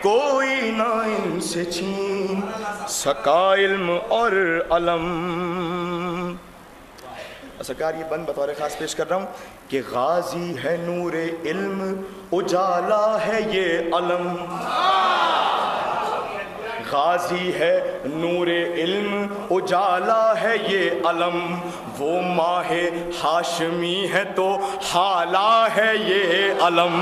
کوئی نہ ان سے چھین سکا علم اور علم. سرکار یہ بند بطور خاص پیش کر رہا ہوں کہ غازی ہے نور علم اجالا ہے یہ علم. غازی ہے نور علم اجالا ہے یہ علم. وہ ماہ ہاشمی ہے تو حالا ہے یہ علم.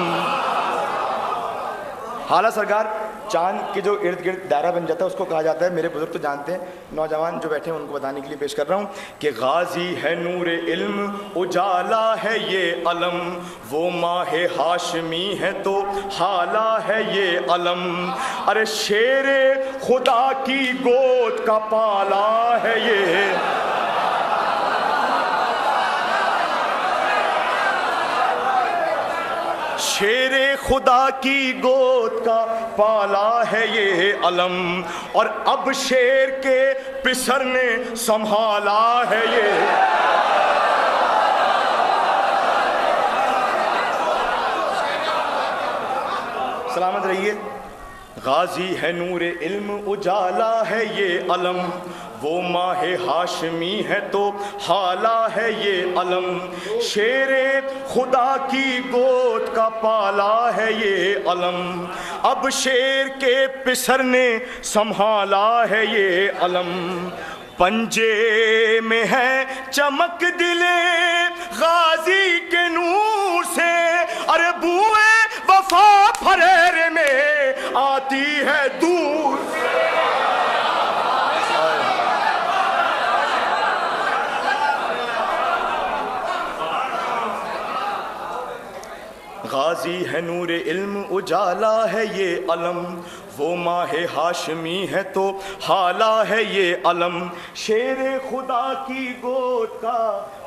حالا سرکار چاند کے جو ارد گرد دائرہ بن جاتا ہے اس کو کہا جاتا ہے. میرے بزرگ تو جانتے ہیں, نوجوان جو بیٹھے ہیں ان کو بتانے کے لیے پیش کر رہا ہوں کہ غازی ہے نور علم اجالا ہے یہ علم. وہ ماہ ہاشمی ہے تو حالا ہے یہ علم. ارے شیر خدا کی گود کا پالا ہے یہ. شیر خدا کی گود کا پالا ہے یہ علم. اور اب شیر کے پسر نے سنبھالا ہے یہ. سلامت رہیے. غازی ہے نور علم اجالا ہے یہ علم. وہ ماہ ہاشمی ہے تو حالا ہے یہ علم. شیر خدا کی گود کا پالا ہے یہ علم. اب شیر کے پسر نے سنبھالا ہے یہ علم. پنجے میں ہے چمک دلے غازی کے نور سے. ارے بوئے وفا پھریرے میں آتی ہے دور سے. غازی ہے نور علم اجالا ہے یہ علم. وہ ماہ ہاشمی ہے تو حالا ہے یہ علم. شیر خدا کی گود کا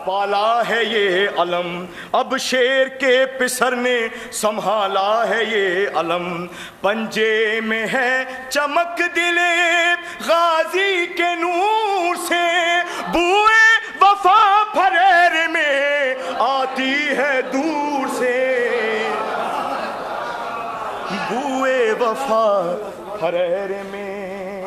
پالا ہے یہ علم. اب شیر کے پسر نے سنبھالا ہے یہ علم. پنجے میں ہے چمک دلے غازی کے نور سے. بوئے وفا پھریر میں آتی ہے دور سے. بوئے وفا پھریر میں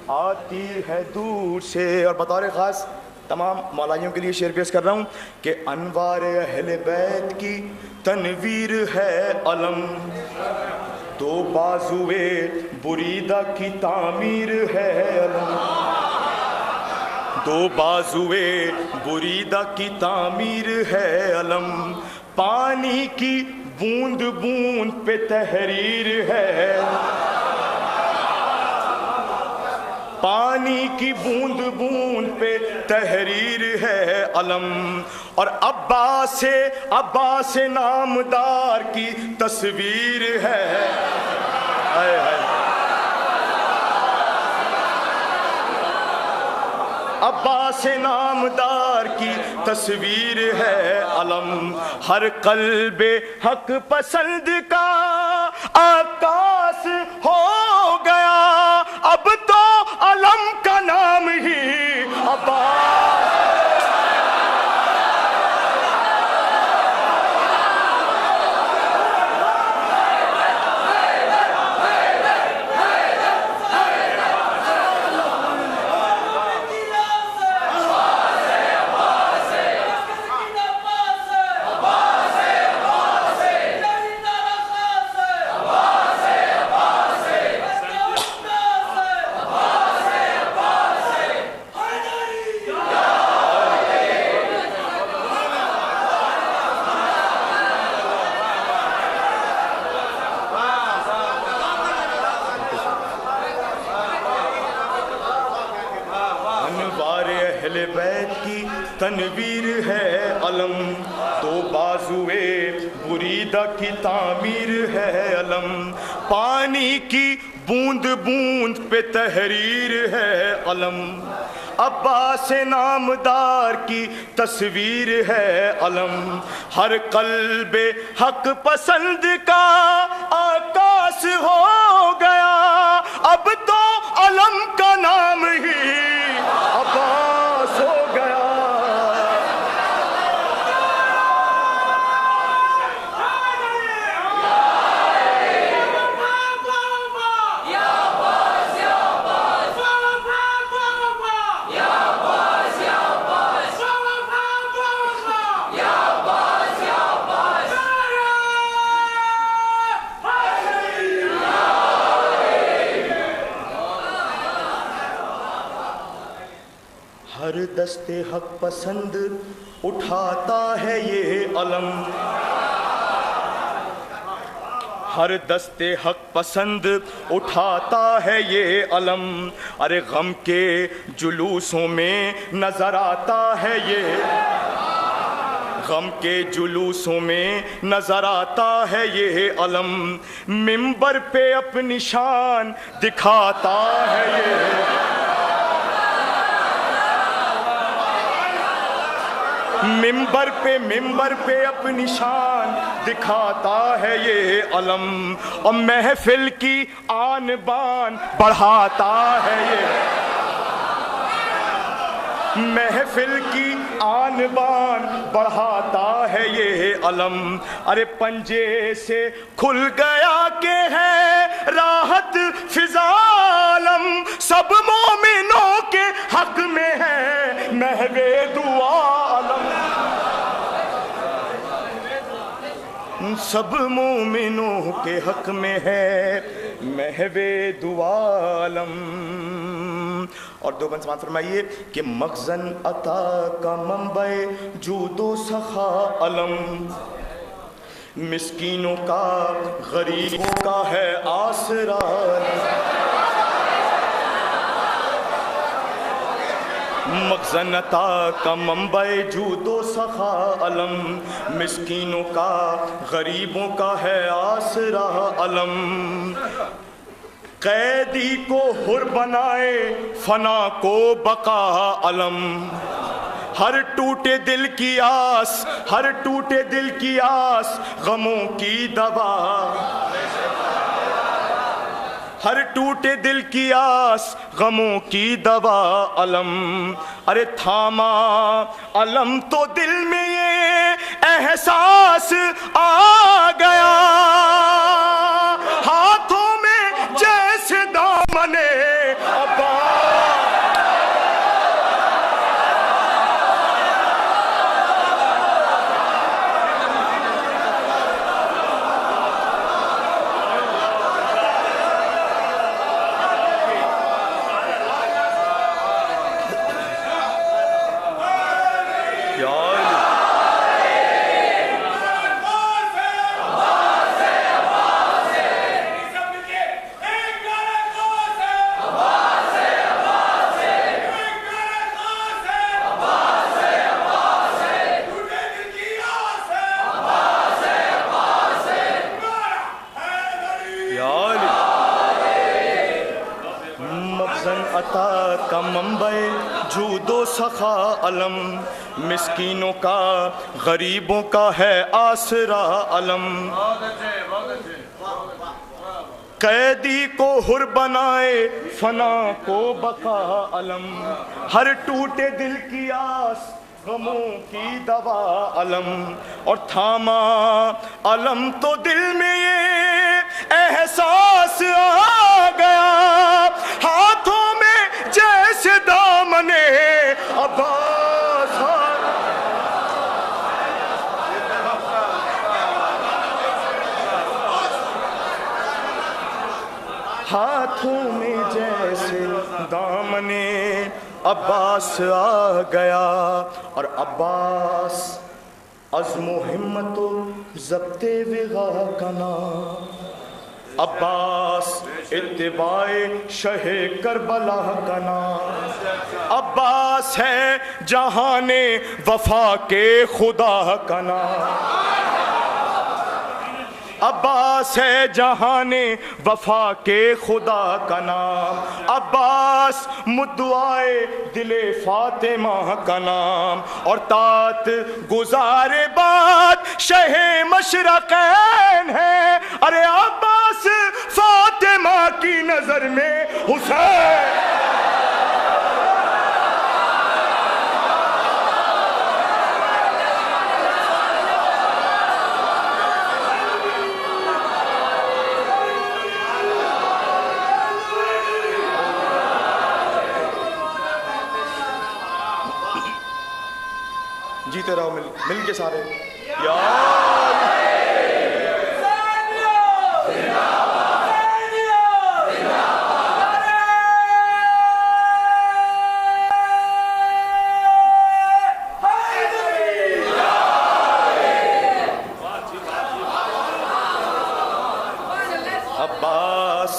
آتی ہے دور سے. اور بطور خاص تمام مولائیوں کے لیے شعر پیش کر رہا ہوں کہ انوار اہل بیت کی تنویر ہے علم. دو بازوئے بریدہ کی تعمیر ہے علم. دو بازوئے بریدہ کی تعمیر ہے علم. پانی کی بوند بوند پہ تحریر ہے. پانی کی بوند بوند پہ تحریر ہے علم. اور عباس نامدار کی تصویر ہے. عباس نامدار کی تصویر ہے علم. ہر قلب حق پسند کا عکاس ہو گیا. اب تو علم کا نام ہی عباس. اہل بیت کی تنویر ہے علم. دو بازوئے بریدہ کی تعمیر ہے علم. پانی کی بوند بوند پہ تحریر ہے علم. عباس نامدار کی تصویر ہے علم. ہر قلب حق پسند کا عکاس ہو گیا. اب تو علم کا نام ہی عباس ہو گیا. دست حق پسند اٹھاتا ہے یہ علم، ہر دست حق پسند اٹھاتا ہے یہ علم، ارے غم کے جلوسوں میں نظر آتا ہے یہ، غم کے جلوسوں میں نظر آتا ہے یہ علم، منبر پہ اپنی شان دکھاتا ہے یہ، منبر پہ اپنی شان دکھاتا ہے یہ علم، اور محفل کی آن بان بڑھاتا ہے یہ، محفل کی آن بان بڑھاتا ہے یہ علم، ارے پنجے سے کھل گیا کہ ہے راحت فضا عالم، سب مومنوں کے حق میں ہے محو دعا علم، سب مومنوں کے حق میں ہے محو دعا علم۔ اور دو بند سماعت فرمائیے کہ مخزن عطا کا منبع جود و سخا علم، مسکینوں کا غریبوں کا ہے آسرا، مخزن عطا کا منبع جود و سخا علم، مسکینوں کا غریبوں کا ہے آسرا علم، قیدی کو حر بنائے فنا کو بقا علم، ہر ٹوٹے دل کی آس، ہر ٹوٹے دل کی آس غموں کی دوا، ہر ٹوٹے دل کی آس غموں کی دوا علم، ارے تھاما علم تو دل میں یہ احساس آ گیا، ہاتھوں میں جیسے دامنے عبا، عطا کا منبع جود و سخا علم، مسکینوں کا غریبوں کا ہے آسرا علم، قیدی کو حر بنائے فنا کو بقا علم، ہر ٹوٹے دل کی آس غموں کی دوا علم، اور تھاما علم تو دل میں یہ احساس آ گیا، ہاتھوں میں جیسے دامنے عباس، ہاتھوں میں جیسے دامنے عباس آ گیا، اور عباس عزم و ہمت و ضبط وغا کا نام، عباس اتباع شہ کربلا کا نام، عباس ہے جہان وفا کے خدا کا نام، عباس ہے جہان وفا کے خدا کا نام، عباس مدعائے دل فاطمہ کا نام، اور تات گزار باد شہ مشرقین ہے، ارے عباس فاطمہ کی نظر میں حسین، جیتے رہو مل کے سارے یا عباس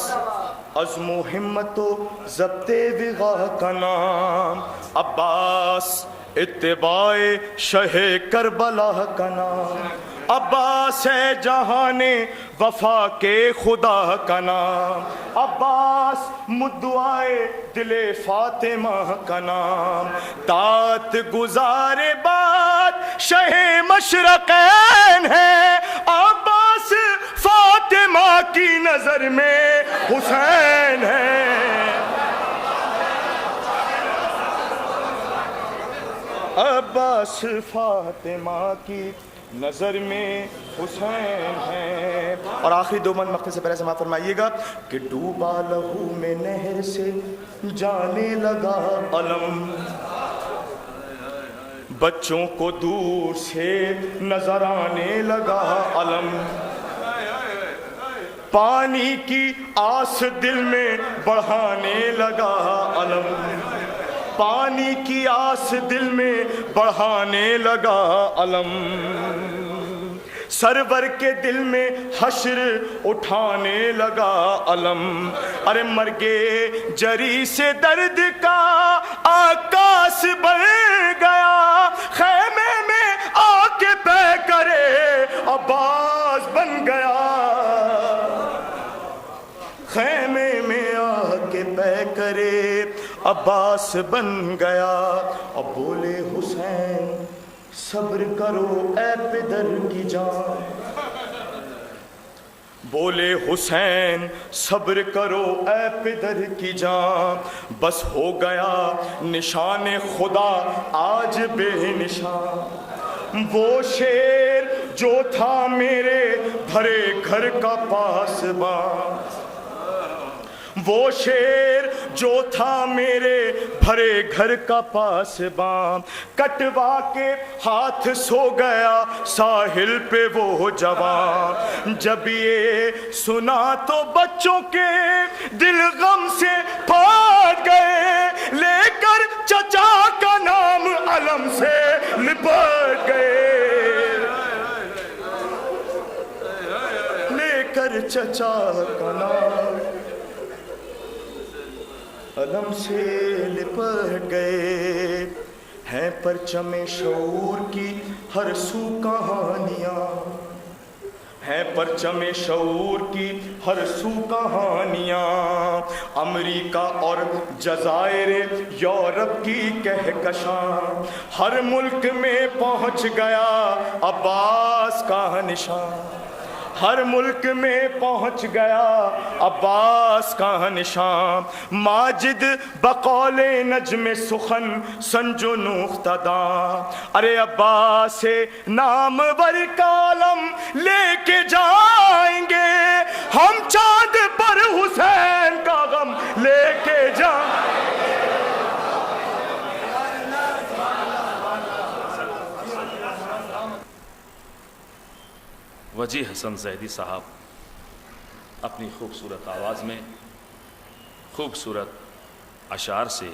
عزم و ہمت و ضبط وغا کا نام، عباس اتباع شہ کربلا کا نام، عباس ہے جہان وفا کے خدا کا نام، عباس مدعائے دل فاطمہ کا نام، دات گزار بات شہ مشرقین ہے، عباس فاطمہ کی نظر میں حسین ہے، عباس فاطمہ کی نظر میں حسین ہے۔ اور آخری دو من مقطع سے پہلے سماعت فرمائیے گا کہ ڈوبا لہو میں نہر سے جانے لگا علم، بچوں کو دور سے نظر آنے لگا علم، پانی کی آس دل میں بڑھانے لگا علم، پانی کی آس دل میں بڑھانے لگا علم، سرور کے دل میں حشر اٹھانے لگا علم، ارے مرگے جری سے درد کا آکاش بن گیا، خیمے میں آ کے پے کرے عباس بن گیا، خیمے میں آ کے پے کرے عباس بن گیا، اب بولے حسین صبر کرو اے پدر کی جان، بولے حسین صبر کرو اے پدر کی جان، بس ہو گیا نشان خدا آج بے نشان، وہ شیر جو تھا میرے بھرے گھر کا پاسبان، وہ شیر جو تھا میرے بھرے گھر کا پاسبان، کٹوا کے ہاتھ سو گیا ساحل پہ وہ جوان، جب یہ سنا تو بچوں کے دل غم سے پھٹ گئے، لے کر چچا کا نام علم سے لپٹ گئے، لے کر چچا کا نام علم سے لپٹ گئے، ہیں پرچم شعور کی ہر سو کہانیاں، ہیں پرچم شعور کی ہر سو کہانیاں، امریکہ اور جزائر یورپ کی کہکشاں، ہر ملک میں پہنچ گیا عباس کا نشان، ہر ملک میں پہنچ گیا عباس کا نشان، ماجد بقول نجم سخن سنجو نوختداں، ارے عباس نام ور کا علم لے کے جائیں گے ہم، چاند پر حسین کا غم لے کے جائیں گے۔ وجیح حسن زیدی صاحب اپنی خوبصورت آواز میں خوبصورت اشعار سے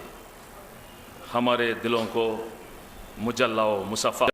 ہمارے دلوں کو مجلا و مصفا